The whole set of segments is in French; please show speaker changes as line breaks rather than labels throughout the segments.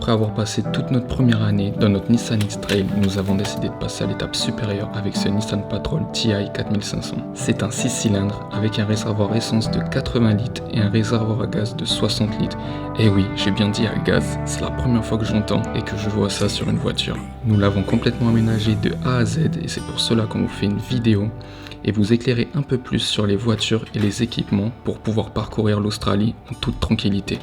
Après avoir passé toute notre première année dans notre Nissan X-Trail, nous avons décidé de passer à l'étape supérieure avec ce Nissan Patrol TI 4500. C'est un 6 cylindres avec un réservoir essence de 80 litres et un réservoir à gaz de 60 litres. Et oui, j'ai bien dit à gaz, c'est la première fois que j'entends et que je vois ça sur une voiture. Nous l'avons complètement aménagé de A à Z et c'est pour cela qu'on vous fait une vidéo et vous éclairer un peu plus sur les voitures et les équipements pour pouvoir parcourir l'Australie en toute tranquillité.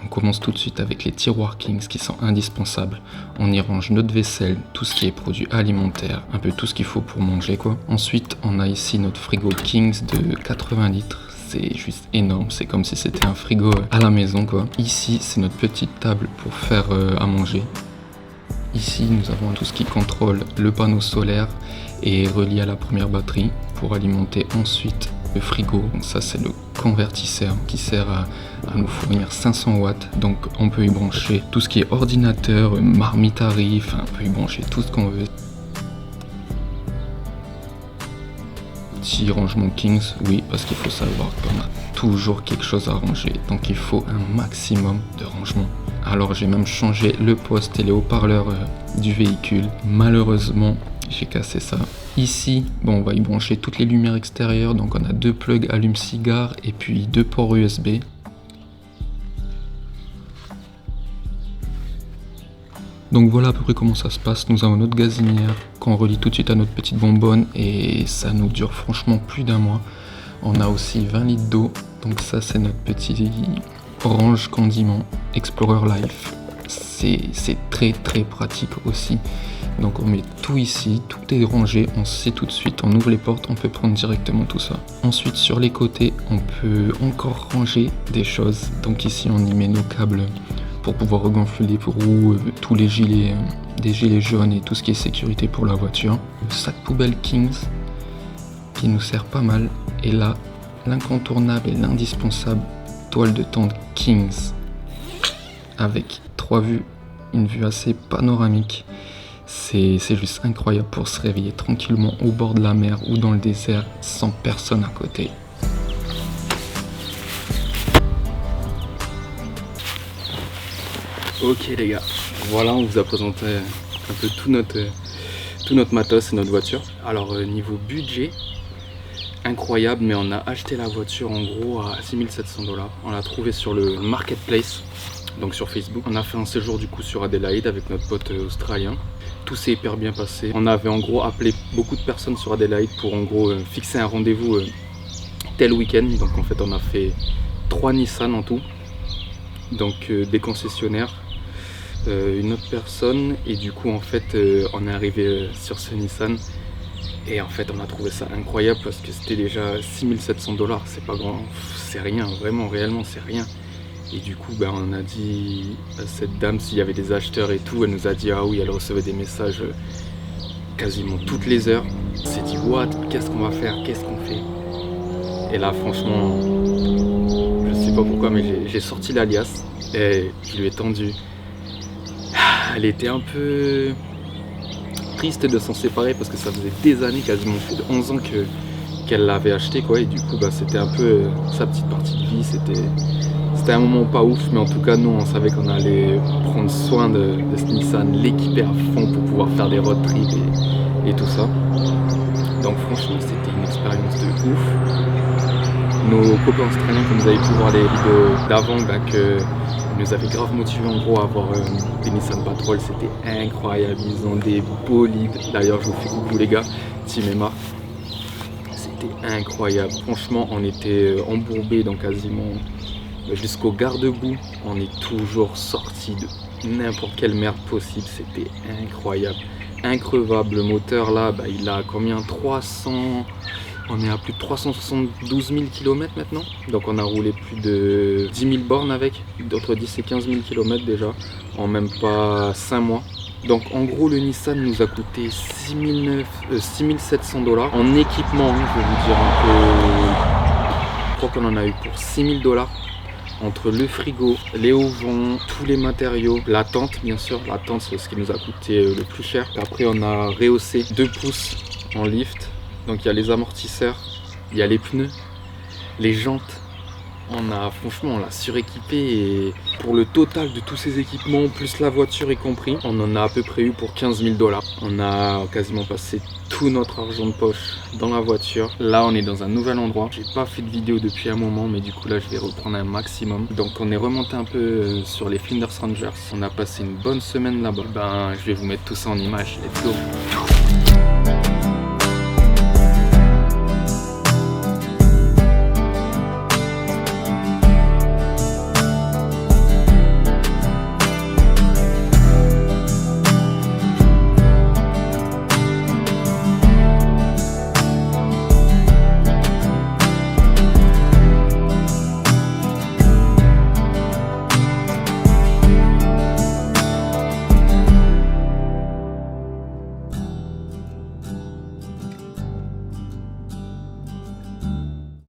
On commence tout de suite avec les tiroirs Kings qui sont indispensables. On y range notre vaisselle, tout ce qui est produits alimentaires, un peu tout ce qu'il faut pour manger quoi. Ensuite, on a ici notre frigo Kings de 80 litres. C'est juste énorme, c'est comme si c'était un frigo à la maison quoi. Ici, c'est notre petite table pour faire à manger. Ici, nous avons tout ce qui contrôle le panneau solaire et relié à la première batterie pour alimenter ensuite le frigo. Donc ça, c'est le convertisseur qui sert à nous fournir 500 watts. Donc on peut y brancher tout ce qui est ordinateur, marmitari, enfin on peut y brancher tout ce qu'on veut. Petit rangement Kings, oui, parce qu'il faut savoir qu'on a toujours quelque chose à ranger. Donc il faut un maximum de rangement. Alors j'ai même changé le poste et les haut-parleurs du véhicule. Malheureusement, j'ai cassé ça. Ici, bon, on va y brancher toutes les lumières extérieures. Donc on a 2 plugs allume-cigare et puis 2 ports USB. Donc voilà à peu près comment ça se passe. Nous avons notre gazinière qu'on relie tout de suite à notre petite bonbonne et ça nous dure franchement plus d'1 mois. On a aussi 20 litres d'eau. Donc ça c'est notre petit Orange Condiment Explorer Life. C'est très pratique aussi. Donc on met tout ici, tout est rangé, on sait tout de suite, on ouvre les portes, on peut prendre directement tout ça. Ensuite sur les côtés, on peut encore ranger des choses. Donc ici on y met nos câbles pour pouvoir regonfler les roues, tous les gilets, des gilets jaunes et tout ce qui est sécurité pour la voiture. Le sac poubelle Kings qui nous sert pas mal. Et là, l'incontournable et l'indispensable toile de tente Kings avec 3 vues, une vue assez panoramique. C'est juste incroyable pour se réveiller tranquillement au bord de la mer ou dans le désert sans personne à côté. Ok les gars, voilà on vous a présenté un peu tout notre matos et notre voiture. Alors niveau budget, incroyable, mais on a acheté la voiture en gros à 6700 $. On l'a trouvé sur le marketplace, donc sur Facebook. On a fait un séjour du coup sur Adélaïde avec notre pote australien. Tout s'est hyper bien passé. On avait en gros appelé beaucoup de personnes sur Adélaïde pour en gros fixer un rendez-vous tel week-end. Donc en fait on a fait 3 Nissan en tout. Donc des concessionnaires, une autre personne et du coup en fait on est arrivé sur ce Nissan. Et en fait on a trouvé ça incroyable parce que c'était déjà 6700 $, c'est pas grand, c'est rien, vraiment réellement c'est rien. Et du coup ben, on a dit à cette dame s'il y avait des acheteurs et tout, elle nous a dit ah oui, elle recevait des messages quasiment toutes les heures. On s'est dit what, qu'est-ce qu'on va faire, qu'est-ce qu'on fait? Et là franchement, je sais pas pourquoi mais j'ai sorti l'alias et je lui ai tendu. Elle était un peu triste de s'en séparer parce que ça faisait des années, quasiment plus de 11 ans qu'elle l'avait acheté quoi, et du coup bah, c'était un peu sa petite partie de vie, c'était un moment pas ouf, mais en tout cas nous on savait qu'on allait prendre soin de ce Nissan, l'équiper à fond pour pouvoir faire des road trips et tout ça. Donc franchement c'était une expérience de ouf. Nos copains australiens, comme vous avez pu voir les vidéos d'avant, bah, que nous avaient grave motivé en gros à avoir des Nissan Patrol, c'était incroyable, ils ont des bolides. D'ailleurs je vous fais coucou les gars, Team Emma. C'était incroyable, franchement on était embourbés dans quasiment jusqu'au garde-boue, on est toujours sorti de n'importe quelle merde possible, c'était incroyable, increvable. Le moteur là, bah, il a combien, 300... On est à plus de 372 000 km maintenant, donc on a roulé plus de 10 000 bornes avec, entre 10 et 15 000 km déjà, en même pas 5 mois. Donc en gros le Nissan nous a coûté 6 700 $. En équipement, je vais vous dire un peu, je crois qu'on en a eu pour 6 000 $. Entre le frigo, les hauts-vents, tous les matériaux, la tente bien sûr, la tente c'est ce qui nous a coûté le plus cher. Après on a rehaussé 2 pouces en lift. Donc il y a les amortisseurs, il y a les pneus, les jantes, Franchement, on l'a suréquipé et pour le total de tous ces équipements, plus la voiture y compris, on en a à peu près eu pour 15 000 $. On a quasiment passé tout notre argent de poche dans la voiture. Là, on est dans un nouvel endroit. J'ai pas fait de vidéo depuis un moment, mais du coup là, je vais reprendre un maximum. Donc, on est remonté un peu sur les Flinders Rangers. On a passé une bonne semaine là-bas. Ben, je vais vous mettre tout ça en image. Let's go.